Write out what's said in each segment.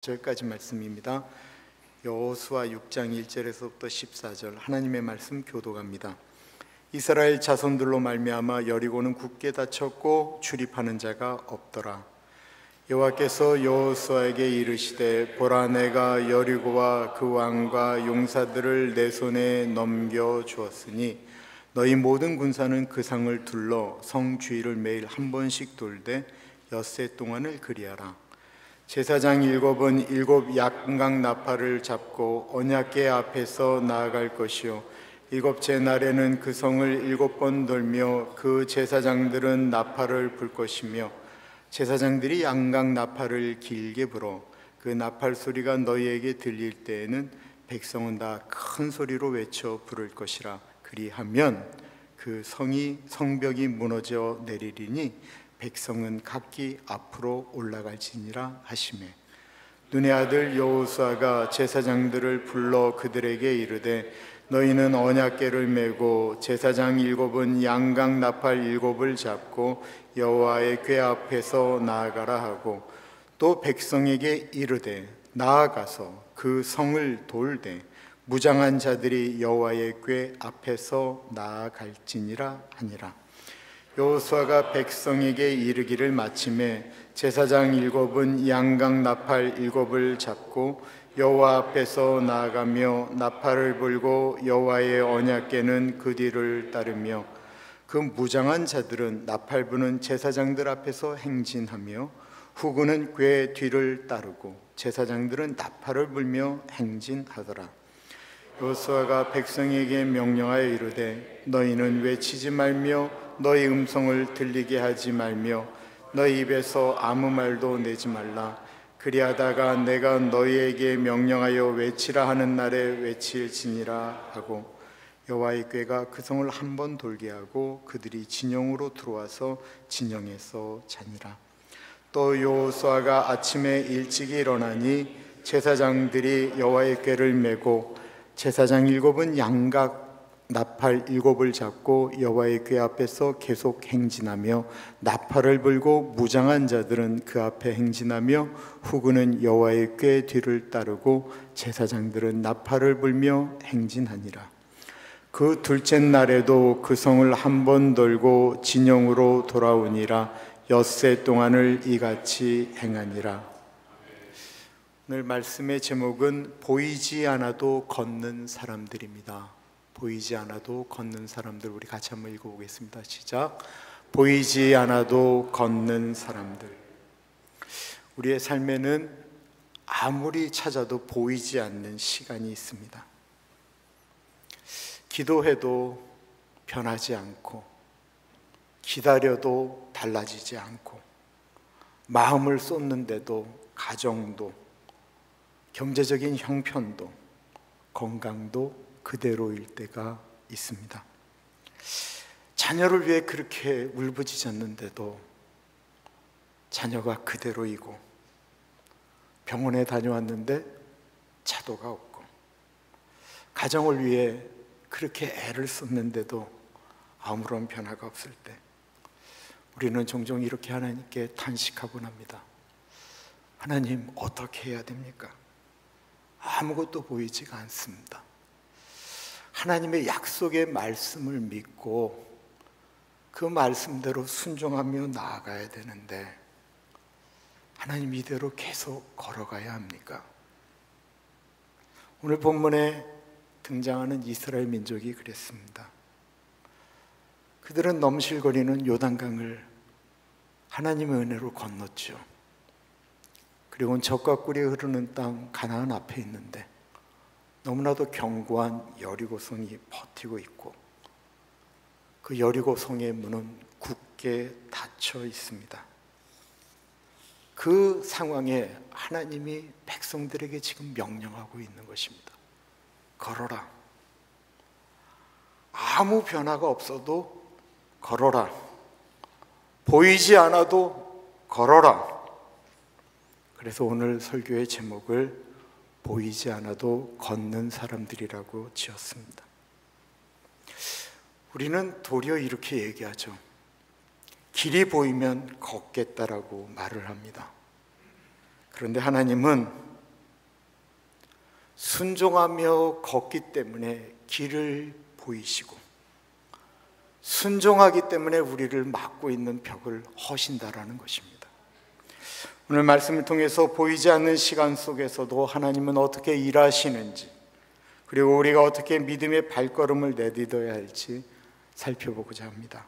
저기까지 말씀입니다. 여호수아 6장 1절에서부터 14절 하나님의 말씀 교독합니다. 이스라엘 자손들로 말미암아 여리고는 굳게 닫혔고 출입하는 자가 없더라. 여호와께서 여호수아에게 이르시되 보라, 내가 여리고와 그 왕과 용사들을 내 손에 넘겨 주었으니 너희 모든 군사는 그 성을 둘러 성 주위를 매일 한 번씩 돌되 엿새 동안을 그리하라. 제사장 7은 7 양각 나팔을 잡고 언약궤 앞에서 나아갈 것이요 7째 날에는 그 성을 7번 돌며 그 제사장들은 나팔을 불 것이며 제사장들이 양각 나팔을 길게 불어 그 나팔 소리가 너희에게 들릴 때에는 백성은 다 큰 소리로 외쳐 부를 것이라. 그리하면 그 성벽이 무너져 내리리니 백성은 각기 앞으로 올라갈지니라 하시매, 눈의 아들 여호수아가 제사장들을 불러 그들에게 이르되 너희는 언약궤를 메고 제사장 7은 양각 나팔 7을 잡고 여호와의 궤 앞에서 나아가라 하고, 또 백성에게 이르되 나아가서 그 성을 돌되 무장한 자들이 여호와의 궤 앞에서 나아갈지니라 하니라. 여호수아가 백성에게 이르기를 마침에 제사장 7은 양각 나팔 7을 잡고 여호와 앞에서 나아가며 나팔을 불고 여호와의 언약궤는 그 뒤를 따르며 그 무장한 자들은 나팔 부는 제사장들 앞에서 행진하며 후군은 궤 뒤를 따르고 제사장들은 나팔을 불며 행진하더라. 여호수아가 백성에게 명령하여 이르되 너희는 외치지 말며 너희 음성을 들리게 하지 말며 너희 입에서 아무 말도 내지 말라. 그리하다가 내가 너희에게 명령하여 외치라 하는 날에 외칠지니라 하고, 여호와의 궤가 그 성을 한 번 돌게 하고 그들이 진영으로 들어와서 진영에서 자니라. 또 여호수아가 아침에 일찍 일어나니 제사장들이 여호와의 궤를 메고 제사장 7은 양각 나팔 7을 잡고 여호와의 궤 앞에서 계속 행진하며 나팔을 불고 무장한 자들은 그 앞에 행진하며 후군은 여호와의 궤 뒤를 따르고 제사장들은 나팔을 불며 행진하니라. 그 둘째 날에도 그 성을 한 번 돌고 진영으로 돌아오니라. 엿새 동안을 이같이 행하니라. 오늘 말씀의 제목은 보이지 않아도 걷는 사람들입니다. 보이지 않아도 걷는 사람들, 우리 같이 한번 읽어보겠습니다. 시작. 보이지 않아도 걷는 사람들. 우리의 삶에는 아무리 찾아도 보이지 않는 시간이 있습니다. 기도해도 변하지 않고, 기다려도 달라지지 않고, 마음을 쏟는데도 가정도, 경제적인 형편도, 건강도 그대로일 때가 있습니다. 자녀를 위해 그렇게 울부짖었는데도 자녀가 그대로이고, 병원에 다녀왔는데 차도가 없고, 가정을 위해 그렇게 애를 썼는데도 아무런 변화가 없을 때 우리는 종종 이렇게 하나님께 탄식하곤 합니다. 하나님, 어떻게 해야 됩니까? 아무것도 보이지가 않습니다. 하나님의 약속의 말씀을 믿고 그 말씀대로 순종하며 나아가야 되는데 하나님 이대로 계속 걸어가야 합니까? 오늘 본문에 등장하는 이스라엘 민족이 그랬습니다. 그들은 넘실거리는 요단강을 하나님의 은혜로 건넜죠. 그리고 적과 꿀이 흐르는 땅 가나안 앞에 있는데 너무나도 견고한 여리고성이 버티고 있고 그 여리고성의 문은 굳게 닫혀 있습니다. 그 상황에 하나님이 백성들에게 지금 명령하고 있는 것입니다. 걸어라. 아무 변화가 없어도 걸어라. 보이지 않아도 걸어라. 그래서 오늘 설교의 제목을 보이지 않아도 걷는 사람들이라고 지었습니다. 우리는 도리어 이렇게 얘기하죠. 길이 보이면 걷겠다라고 말을 합니다. 그런데 하나님은 순종하며 걷기 때문에 길을 보이시고, 순종하기 때문에 우리를 막고 있는 벽을 허신다라는 것입니다. 오늘 말씀을 통해서 보이지 않는 시간 속에서도 하나님은 어떻게 일하시는지, 그리고 우리가 어떻게 믿음의 발걸음을 내딛어야 할지 살펴보고자 합니다.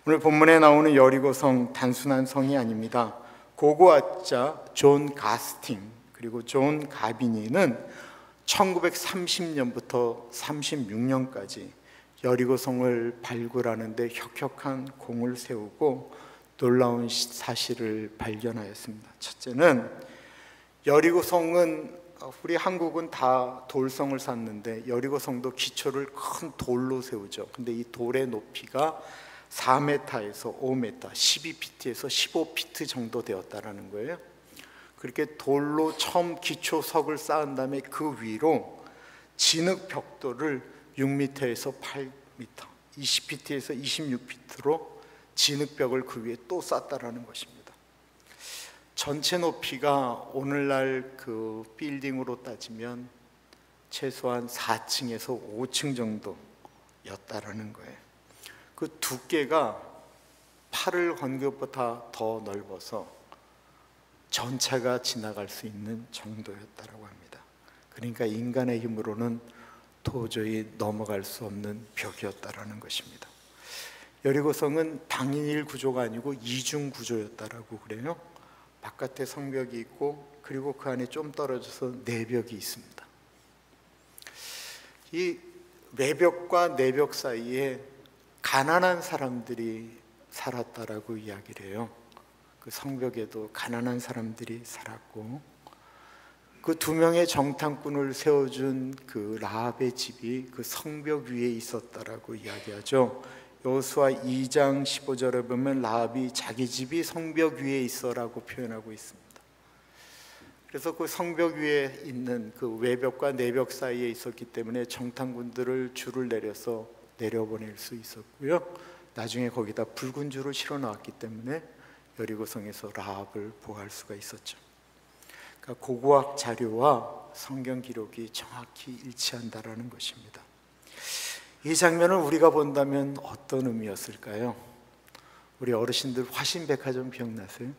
오늘 본문에 나오는 여리고성, 단순한 성이 아닙니다. 고고학자 존 가스팅 그리고 존 가비니는 1930년부터 36년까지 여리고성을 발굴하는 데 혁혁한 공을 세우고 놀라운 사실을 발견하였습니다. 첫째는, 여리고성은, 우리 한국은 다 돌성을 쌓는데 여리고성도 기초를 큰 돌로 세우죠. 근데 이 돌의 높이가 4m에서 5m, 12피트에서 15피트 정도 되었다라는 거예요. 그렇게 돌로 처음 기초석을 쌓은 다음에 그 위로 진흙 벽돌을 6m에서 8m, 20피트에서 26피트로 진흙벽을 그 위에 또 쌓았다라는 것입니다. 전체 높이가 오늘날 그 빌딩으로 따지면 최소한 4층에서 5층 정도였다라는 거예요. 그 두께가 팔을 건 것보다 더 넓어서 전차가 지나갈 수 있는 정도였다라고 합니다. 그러니까 인간의 힘으로는 도저히 넘어갈 수 없는 벽이었다라는 것입니다. 여리고성은 당일 구조가 아니고 이중 구조였다라고 그래요. 바깥에 성벽이 있고, 그리고 그 안에 좀 떨어져서 내벽이 있습니다. 이 외벽과 내벽 사이에 가난한 사람들이 살았다라고 이야기를 해요. 그 성벽에도 가난한 사람들이 살았고, 그 두 명의 정탐꾼을 세워준 그 라합의 집이 그 성벽 위에 있었다라고 이야기하죠. 여호수아 2장 15절에 보면 라합이 자기 집이 성벽 위에 있어라고 표현하고 있습니다. 그래서 그 성벽 위에 있는 그 외벽과 내벽 사이에 있었기 때문에 정탐꾼들을 줄을 내려서 내려보낼 수 있었고요. 나중에 거기다 붉은 줄을 실어 놓았기 때문에 여리고성에서 라합을 보호할 수가 있었죠. 그러니까 고고학 자료와 성경 기록이 정확히 일치한다라는 것입니다. 이 장면을 우리가 본다면 어떤 의미였을까요? 우리 어르신들 화신백화점 기억나세요?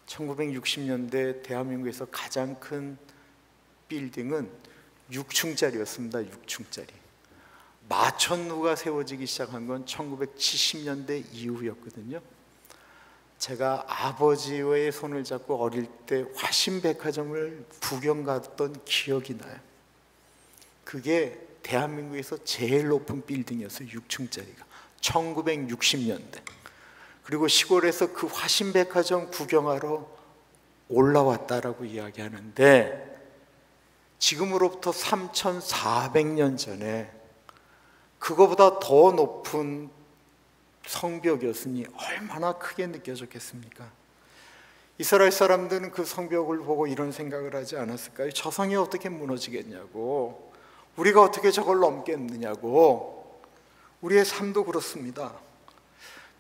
1960년대 대한민국에서 가장 큰 빌딩은 6층짜리였습니다. 6층짜리. 마천루가 세워지기 시작한 건 1970년대 이후였거든요. 제가 아버지의 손을 잡고 어릴 때 화신백화점을 구경 갔던 기억이 나요. 그게 대한민국에서 제일 높은 빌딩이었어요. 6층짜리가 1960년대. 그리고 시골에서 그 화신백화점 구경하러 올라왔다라고 이야기하는데, 지금으로부터 3,400년 전에 그거보다 더 높은 성벽이었으니 얼마나 크게 느껴졌겠습니까? 이스라엘 사람들은 그 성벽을 보고 이런 생각을 하지 않았을까요? 저 성이 어떻게 무너지겠냐고, 우리가 어떻게 저걸 넘겠느냐고. 우리의 삶도 그렇습니다.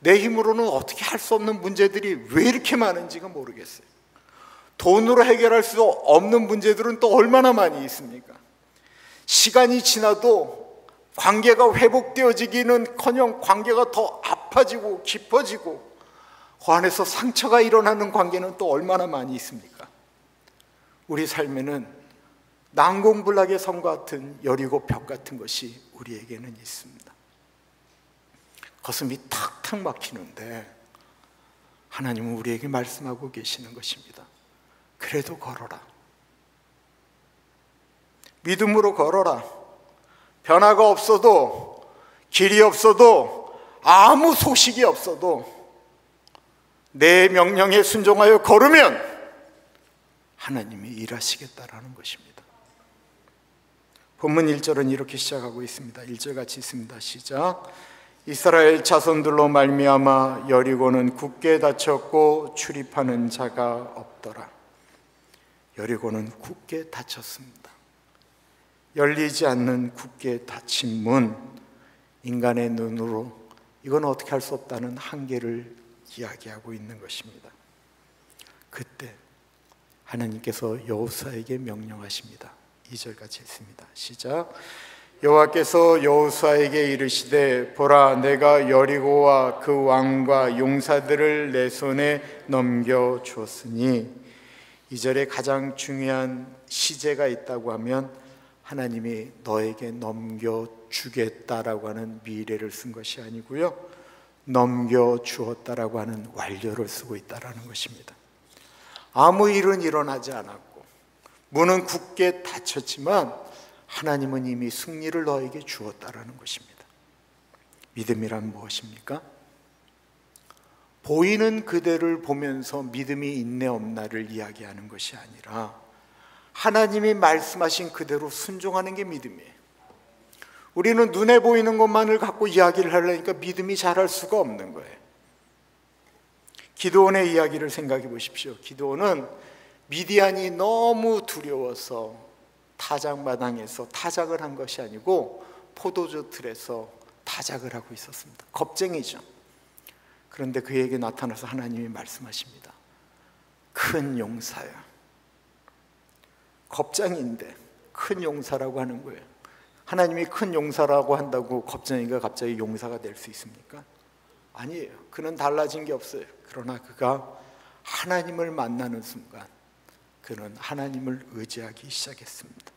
내 힘으로는 어떻게 할 수 없는 문제들이 왜 이렇게 많은지가 모르겠어요. 돈으로 해결할 수 없는 문제들은 또 얼마나 많이 있습니까? 시간이 지나도 관계가 회복되어지기는커녕 관계가 더 아파지고 깊어지고 그 안에서 상처가 일어나는 관계는 또 얼마나 많이 있습니까? 우리 삶에는 난공불락의 성 같은 여리고 벽 같은 것이 우리에게는 있습니다. 가슴이 탁탁 막히는데 하나님은 우리에게 말씀하고 계시는 것입니다. 그래도 걸어라. 믿음으로 걸어라. 변화가 없어도, 길이 없어도, 아무 소식이 없어도 내 명령에 순종하여 걸으면 하나님이 일하시겠다라는 것입니다. 본문 1절은 이렇게 시작하고 있습니다. 1절 같이 있습니다. 시작. 이스라엘 자손들로 말미암아 여리고는 굳게 닫혔고 출입하는 자가 없더라. 여리고는 굳게 닫혔습니다. 열리지 않는 굳게 닫힌 문, 인간의 눈으로 이건 어떻게 할 수 없다는 한계를 이야기하고 있는 것입니다. 그때 하나님께서 여호수아에게 명령하십니다. 2절 같이 읽습니다. 시작. 여호와께서 여호수아에게 이르시되 보라 내가 여리고와 그 왕과 용사들을 내 손에 넘겨 주었으니 2절에 가장 중요한 시제가 있다고 하면 하나님이 너에게 넘겨주겠다라고 하는 미래를 쓴 것이 아니고요, 넘겨주었다라고 하는 완료를 쓰고 있다는 것입니다. 아무 일은 일어나지 않았고 문은 굳게 닫혔지만 하나님은 이미 승리를 너에게 주었다라는 것입니다. 믿음이란 무엇입니까? 보이는 그대를 보면서 믿음이 있네 없나를 이야기하는 것이 아니라 하나님이 말씀하신 그대로 순종하는 게 믿음이에요. 우리는 눈에 보이는 것만을 갖고 이야기를 하려니까 믿음이 자랄 수가 없는 거예요. 기드온의 이야기를 생각해 보십시오. 기드온은 미디안이 너무 두려워서 타작마당에서 타작을 한 것이 아니고 포도주 틀에서 타작을 하고 있었습니다. 겁쟁이죠. 그런데 그에게 나타나서 하나님이 말씀하십니다. 큰 용사야. 겁쟁이인데 큰 용사라고 하는 거예요. 하나님이 큰 용사라고 한다고 겁쟁이가 갑자기 용사가 될 수 있습니까? 아니에요. 그는 달라진 게 없어요. 그러나 그가 하나님을 만나는 순간 그는 하나님을 의지하기 시작했습니다.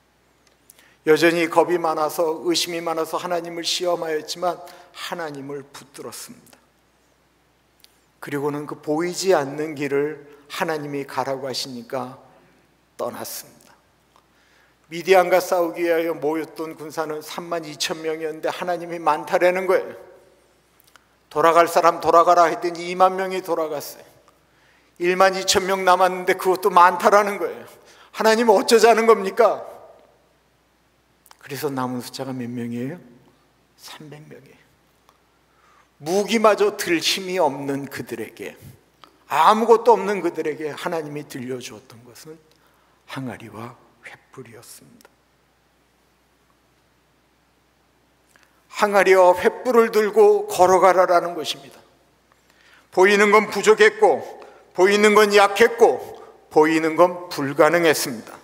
여전히 겁이 많아서 의심이 많아서 하나님을 시험하였지만 하나님을 붙들었습니다. 그리고는 그 보이지 않는 길을 하나님이 가라고 하시니까 떠났습니다. 미디안과 싸우기 위하여 모였던 군사는 32,000명이었는데 하나님이 많다라는 거예요. 돌아갈 사람 돌아가라 했더니 2만 명이 돌아갔어요. 12,000명 남았는데 그것도 많다라는 거예요. 하나님 어쩌자는 겁니까? 그래서 남은 숫자가 몇 명이에요? 300명이에요. 무기마저 들 힘이 없는 그들에게, 아무것도 없는 그들에게 하나님이 들려주었던 것은 항아리와 횃불이었습니다. 항아리와 횃불을 들고 걸어가라라는 것입니다. 보이는 건 부족했고, 보이는 건 약했고, 보이는 건 불가능했습니다.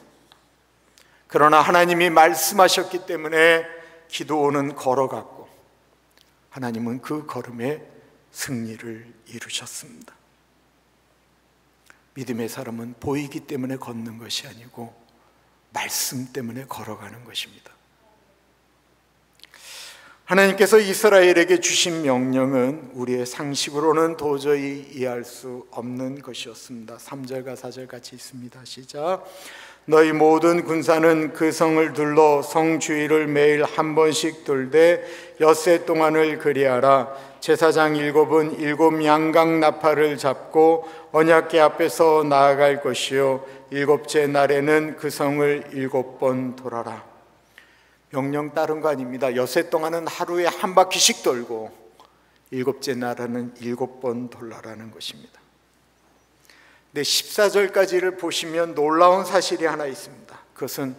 그러나 하나님이 말씀하셨기 때문에 기드온은 걸어갔고 하나님은 그 걸음에 승리를 이루셨습니다. 믿음의 사람은 보이기 때문에 걷는 것이 아니고 말씀 때문에 걸어가는 것입니다. 하나님께서 이스라엘에게 주신 명령은 우리의 상식으로는 도저히 이해할 수 없는 것이었습니다. 3절과 4절 같이 있습니다. 시작. 너희 모든 군사는 그 성을 둘러 성 주위를 매일 한 번씩 돌되 엿새 동안을 그리하라. 제사장 7은 7 양각 나팔을 잡고 언약궤 앞에서 나아갈 것이요 7째 날에는 그 성을 7번 돌아라. 명령 따른 거 아닙니다. 엿새 동안은 하루에 한 바퀴씩 돌고 7째 날에는 7번 돌아라는 것입니다. 근데 14절까지를 보시면 놀라운 사실이 하나 있습니다. 그것은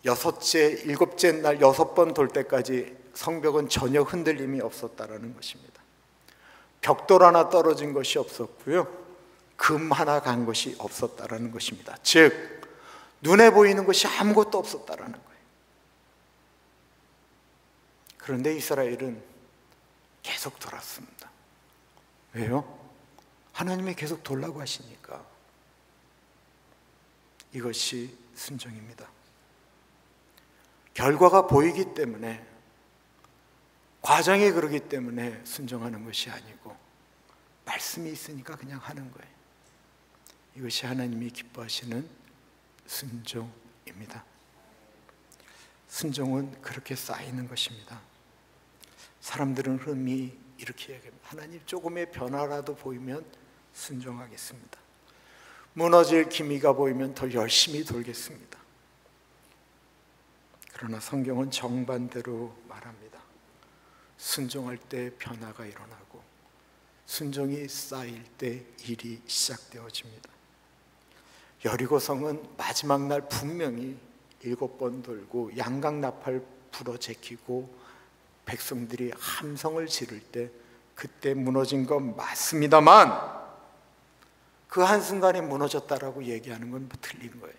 7째 날 6번 돌 때까지 성벽은 전혀 흔들림이 없었다라는 것입니다. 벽돌 하나 떨어진 것이 없었고요, 금 하나 간 것이 없었다라는 것입니다. 즉 눈에 보이는 것이 아무것도 없었다라는 거예요. 그런데 이스라엘은 계속 돌았습니다. 왜요? 하나님이 계속 돌라고 하시니까. 이것이 순종입니다. 결과가 보이기 때문에, 과정이 그러기 때문에 순종하는 것이 아니고 말씀이 있으니까 그냥 하는 거예요. 이것이 하나님이 기뻐하시는 순종입니다. 순종은 그렇게 쌓이는 것입니다. 사람들은 흔히 이렇게 얘기합니다. 하나님 조금의 변화라도 보이면 순종하겠습니다. 무너질 기미가 보이면 더 열심히 돌겠습니다. 그러나 성경은 정반대로 말합니다. 순종할 때 변화가 일어나고 순종이 쌓일 때 일이 시작되어집니다. 여리고성은 마지막 날 분명히 7번 돌고 양각나팔 불어 제키고 백성들이 함성을 지를 때 그때 무너진 건 맞습니다만 그 한순간에 무너졌다라고 얘기하는 건 틀린 거예요.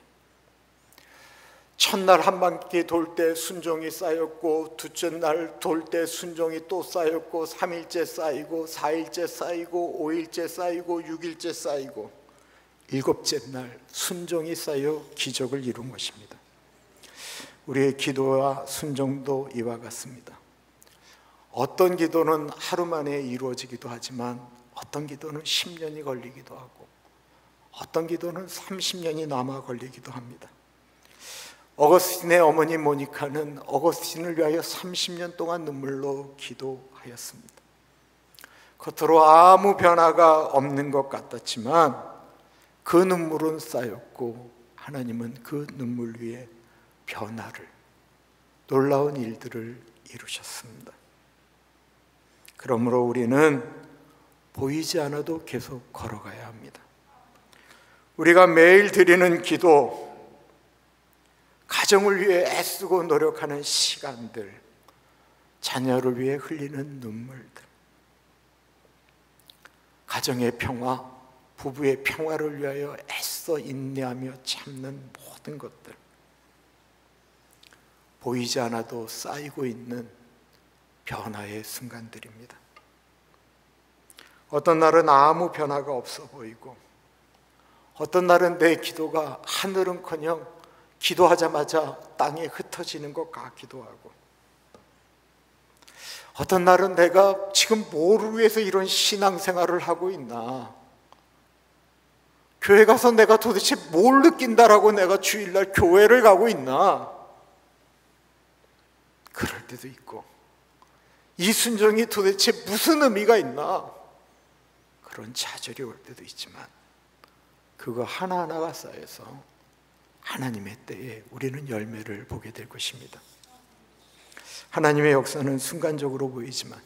첫날 한 바퀴 돌 때 순종이 쌓였고, 둘째 날 돌 때 순종이 또 쌓였고, 3일째 쌓이고, 4일째 쌓이고, 5일째 쌓이고, 6일째 쌓이고, 일곱째 날 순종이 쌓여 기적을 이룬 것입니다. 우리의 기도와 순종도 이와 같습니다. 어떤 기도는 하루 만에 이루어지기도 하지만 어떤 기도는 10년이 걸리기도 하고 어떤 기도는 30년이 남아 걸리기도 합니다. 어거스틴의 어머니 모니카는 어거스틴을 위하여 30년 동안 눈물로 기도하였습니다. 겉으로 아무 변화가 없는 것 같았지만 그 눈물은 쌓였고 하나님은 그 눈물 위에 변화를, 놀라운 일들을 이루셨습니다. 그러므로 우리는 보이지 않아도 계속 걸어가야 합니다. 우리가 매일 드리는 기도, 가정을 위해 애쓰고 노력하는 시간들, 자녀를 위해 흘리는 눈물들, 가정의 평화, 부부의 평화를 위하여 애써 인내하며 참는 모든 것들, 보이지 않아도 쌓이고 있는 변화의 순간들입니다. 어떤 날은 아무 변화가 없어 보이고 어떤 날은 내 기도가 하늘은커녕 기도하자마자 땅에 흩어지는 것 같기도 하고, 어떤 날은 내가 지금 뭐를 위해서 이런 신앙생활을 하고 있나, 교회 가서 내가 도대체 뭘 느낀다라고 내가 주일날 교회를 가고 있나, 그럴 때도 있고, 이 순종이 도대체 무슨 의미가 있나, 그런 좌절이 올 때도 있지만 그거 하나하나가 쌓여서 하나님의 때에 우리는 열매를 보게 될 것입니다. 하나님의 역사는 순간적으로 보이지만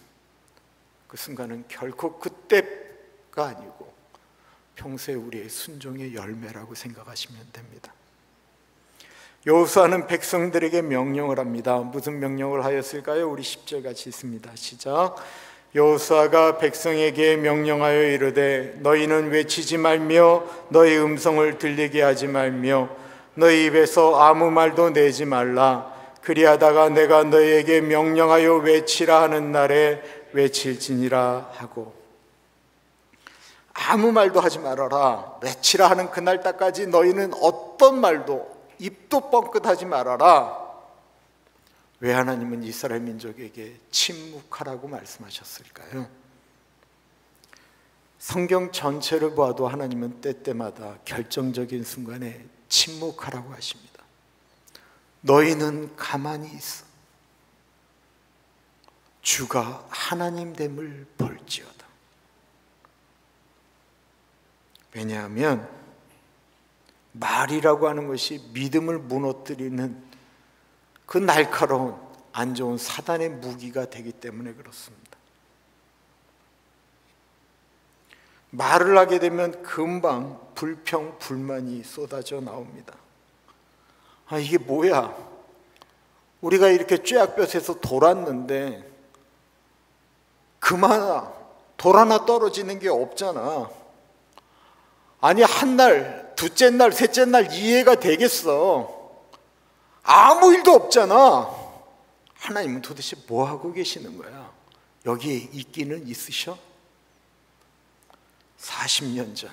그 순간은 결코 그때가 아니고 평소에 우리의 순종의 열매라고 생각하시면 됩니다. 여호수아는 백성들에게 명령을 합니다. 무슨 명령을 하였을까요? 우리 10절 같이 읽습니다. 시작. 여호수아가 백성에게 명령하여 이르되 너희는 외치지 말며 너희 음성을 들리게 하지 말며 너희 입에서 아무 말도 내지 말라. 그리하다가 내가 너희에게 명령하여 외치라 하는 날에 외칠지니라 하고, 아무 말도 하지 말아라. 외치라 하는 그날까지 너희는 어떤 말도, 입도 뻥끗하지 말아라. 왜 하나님은 이스라엘 민족에게 침묵하라고 말씀하셨을까요? 성경 전체를 보아도 하나님은 때때마다 결정적인 순간에 침묵하라고 하십니다. 너희는 가만히 있어. 주가 하나님됨을 볼지어다. 왜냐하면 말이라고 하는 것이 믿음을 무너뜨리는 그 날카로운 안 좋은 사단의 무기가 되기 때문에 그렇습니다. 말을 하게 되면 금방 불평, 불만이 쏟아져 나옵니다. 아, 이게 뭐야? 우리가 이렇게 쫒약볕에서 돌았는데 그만 돌 하나 떨어지는 게 없잖아. 아니, 한 날, 둘째 날, 셋째 날 이해가 되겠어. 아무 일도 없잖아. 하나님은 도대체 뭐 하고 계시는 거야? 여기에 있기는 있으셔? 40년 전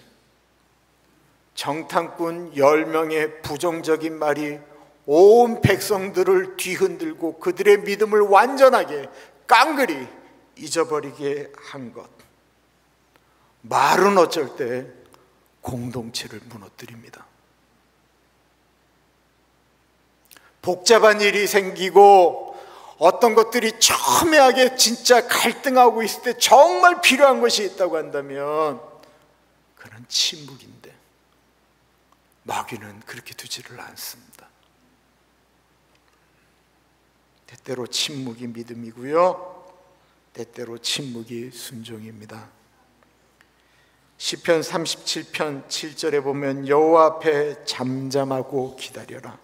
정탐꾼 10명의 부정적인 말이 온 백성들을 뒤흔들고 그들의 믿음을 완전하게 깡그리 잊어버리게 한 것. 말은 어쩔 때 공동체를 무너뜨립니다. 복잡한 일이 생기고 어떤 것들이 첨예하게 진짜 갈등하고 있을 때 정말 필요한 것이 있다고 한다면 그는 침묵인데 마귀는 그렇게 두지를 않습니다. 때때로 침묵이 믿음이고요, 때때로 침묵이 순종입니다. 시편 37편 7절에 보면 여호와 앞에 잠잠하고 기다려라.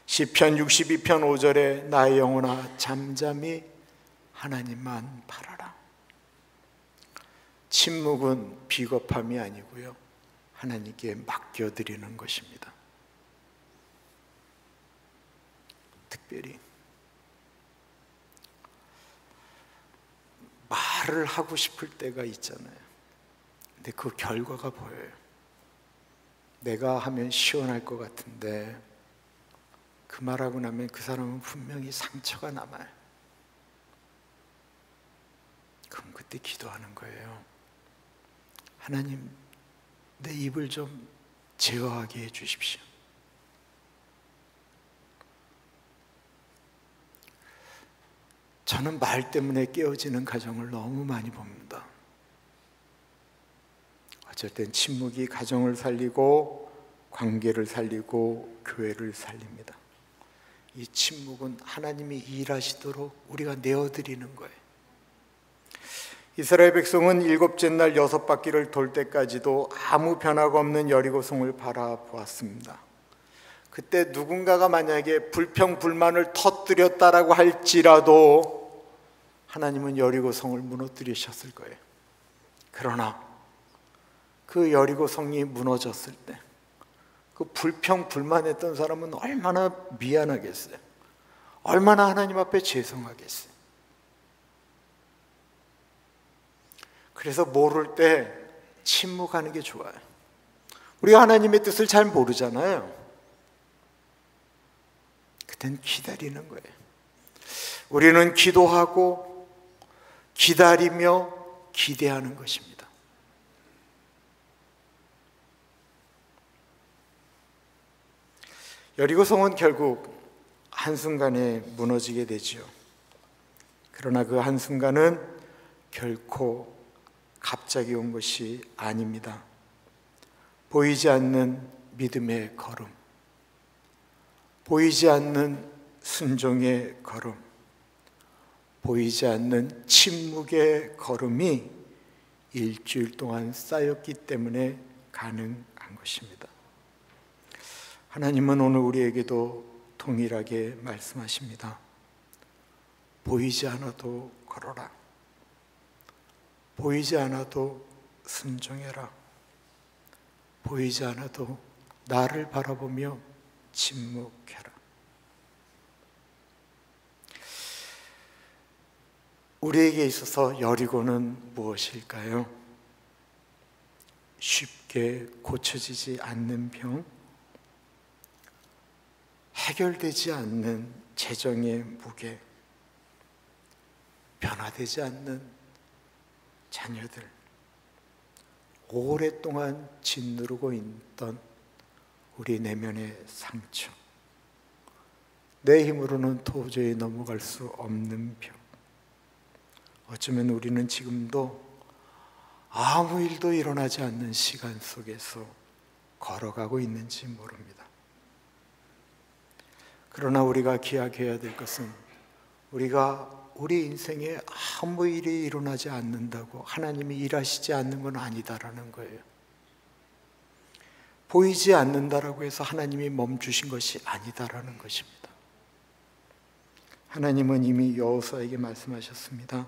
시편 62편 5절에 나의 영혼아 잠잠히 하나님만 바라라. 침묵은 비겁함이 아니고요, 하나님께 맡겨드리는 것입니다. 특별히 말을 하고 싶을 때가 있잖아요. 근데 그 결과가 보여요. 내가 하면 시원할 것 같은데 그 말하고 나면 그 사람은 분명히 상처가 남아요. 그럼 그때 기도하는 거예요. 하나님, 내 입을 좀 제어하게 해주십시오. 저는 말 때문에 깨어지는 가정을 너무 많이 봅니다. 어쩔 땐 침묵이 가정을 살리고 관계를 살리고 교회를 살립니다. 이 침묵은 하나님이 일하시도록 우리가 내어드리는 거예요. 이스라엘 백성은 일곱째 날 6바퀴를 돌 때까지도 아무 변화가 없는 여리고성을 바라보았습니다. 그때 누군가가 만약에 불평불만을 터뜨렸다라고 할지라도 하나님은 여리고성을 무너뜨리셨을 거예요. 그러나 그 여리고성이 무너졌을 때 그 불평불만했던 사람은 얼마나 미안하겠어요. 얼마나 하나님 앞에 죄송하겠어요. 그래서 모를 때 침묵하는 게 좋아요. 우리가 하나님의 뜻을 잘 모르잖아요. 그땐 기다리는 거예요. 우리는 기도하고 기다리며 기대하는 것입니다. 여리고성은 결국 한순간에 무너지게 되지요. 그러나 그 한순간은 결코 갑자기 온 것이 아닙니다. 보이지 않는 믿음의 걸음, 보이지 않는 순종의 걸음, 보이지 않는 침묵의 걸음이 일주일 동안 쌓였기 때문에 가능한 것입니다. 하나님은 오늘 우리에게도 동일하게 말씀하십니다. 보이지 않아도 걸어라. 보이지 않아도 순종해라. 보이지 않아도 나를 바라보며 침묵해라. 우리에게 있어서 여리고는 무엇일까요? 쉽게 고쳐지지 않는 병, 해결되지 않는 재정의 무게, 변화되지 않는 자녀들, 오랫동안 짓누르고 있던 우리 내면의 상처, 내 힘으로는 도저히 넘어갈 수 없는 병. 어쩌면 우리는 지금도 아무 일도 일어나지 않는 시간 속에서 걸어가고 있는지 모릅니다. 그러나 우리가 기억해야 될 것은 우리가 우리 인생에 아무 일이 일어나지 않는다고 하나님이 일하시지 않는 건 아니다라는 거예요. 보이지 않는다라고 해서 하나님이 멈추신 것이 아니다라는 것입니다. 하나님은 이미 여호수아에게 말씀하셨습니다.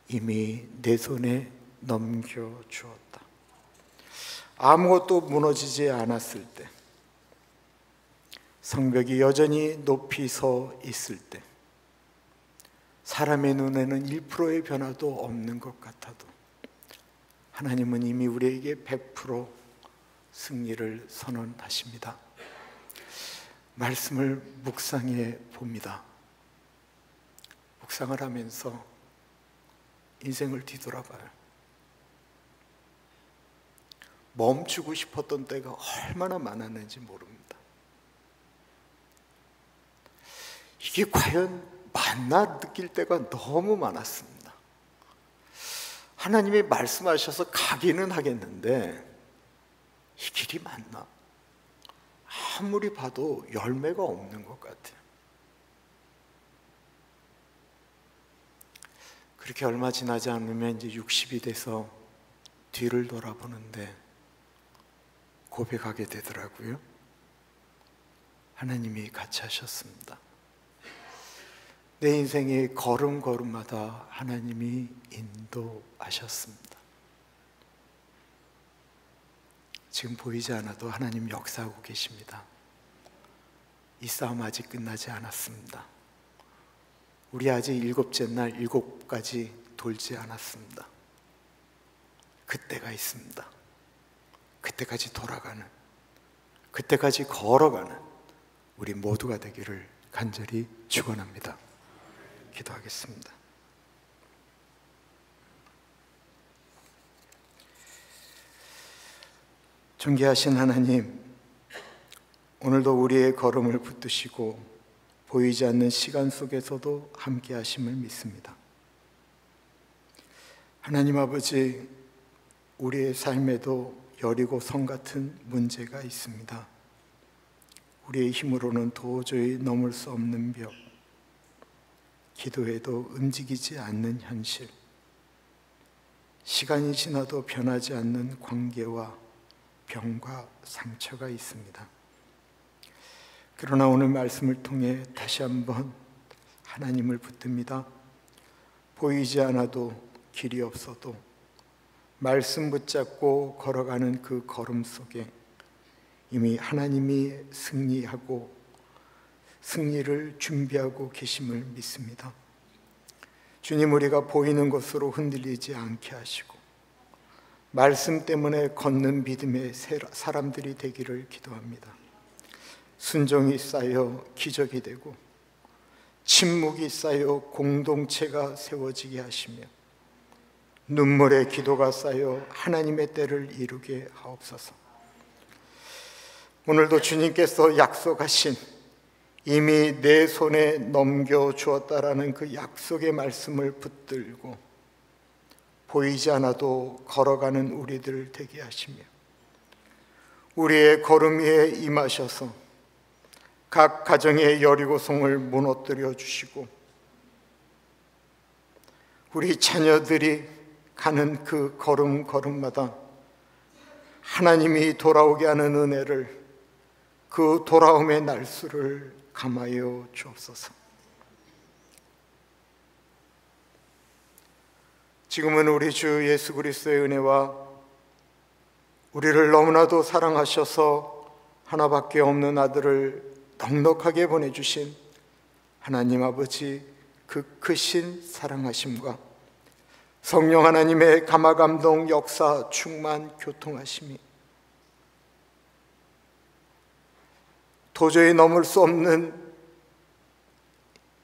이미 내 손에 넘겨주었다. 아무것도 무너지지 않았을 때, 성벽이 여전히 높이 서 있을 때, 사람의 눈에는 1%의 변화도 없는 것 같아도 하나님은 이미 우리에게 100% 승리를 선언하십니다. 말씀을 묵상해 봅니다. 묵상을 하면서 인생을 뒤돌아봐요. 멈추고 싶었던 때가 얼마나 많았는지 모릅니다. 이게 과연 맞나 느낄 때가 너무 많았습니다. 하나님이 말씀하셔서 가기는 하겠는데 이 길이 맞나? 아무리 봐도 열매가 없는 것 같아요. 그렇게 얼마 지나지 않으면 이제 60이 돼서 뒤를 돌아보는데 고백하게 되더라고요. 하나님이 같이 하셨습니다. 내 인생의 걸음걸음마다 하나님이 인도하셨습니다. 지금 보이지 않아도 하나님 역사하고 계십니다. 이 싸움 아직 끝나지 않았습니다. 우리 아직 7째 날 7가지 돌지 않았습니다. 그때가 있습니다. 그때까지 돌아가는, 그때까지 걸어가는 우리 모두가 되기를 간절히 축원합니다. 기도하겠습니다. 존귀하신 하나님, 오늘도 우리의 걸음을 붙드시고 보이지 않는 시간 속에서도 함께 하심을 믿습니다. 하나님 아버지, 우리의 삶에도 여리고 성 같은 문제가 있습니다. 우리의 힘으로는 도저히 넘을 수 없는 벽, 기도해도 움직이지 않는 현실, 시간이 지나도 변하지 않는 관계와 병과 상처가 있습니다. 그러나 오늘 말씀을 통해 다시 한번 하나님을 붙듭니다. 보이지 않아도 길이 없어도 말씀 붙잡고 걸어가는 그 걸음 속에 이미 하나님이 승리하고 승리를 준비하고 계심을 믿습니다. 주님, 우리가 보이는 것으로 흔들리지 않게 하시고 말씀 때문에 걷는 믿음의 사람들이 되기를 기도합니다. 순종이 쌓여 기적이 되고 침묵이 쌓여 공동체가 세워지게 하시며 눈물의 기도가 쌓여 하나님의 때를 이루게 하옵소서. 오늘도 주님께서 약속하신 이미 내 손에 넘겨주었다라는 그 약속의 말씀을 붙들고 보이지 않아도 걸어가는 우리들 되게 하시며 우리의 걸음 위에 임하셔서 각 가정의 여리고성을 무너뜨려 주시고 우리 자녀들이 가는 그 걸음걸음마다 하나님이 돌아오게 하는 은혜를, 그 돌아옴의 날수를 감하여 주옵소서. 지금은 우리 주 예수 그리스도의 은혜와 우리를 너무나도 사랑하셔서 하나밖에 없는 아들을 넉넉하게 보내주신 하나님 아버지 그 크신 사랑하심과 성령 하나님의 감화감동 역사 충만 교통하심이 도저히 넘을 수 없는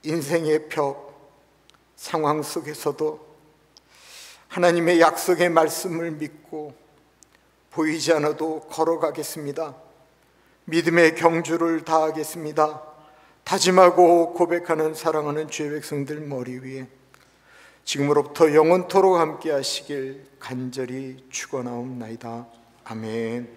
인생의 벽 상황 속에서도 하나님의 약속의 말씀을 믿고 보이지 않아도 걸어가겠습니다. 믿음의 경주를 다하겠습니다. 다짐하고 고백하는 사랑하는 주의 백성들 머리 위에 지금으로부터 영원토록 함께 하시길 간절히 축원하옵나이다. 아멘.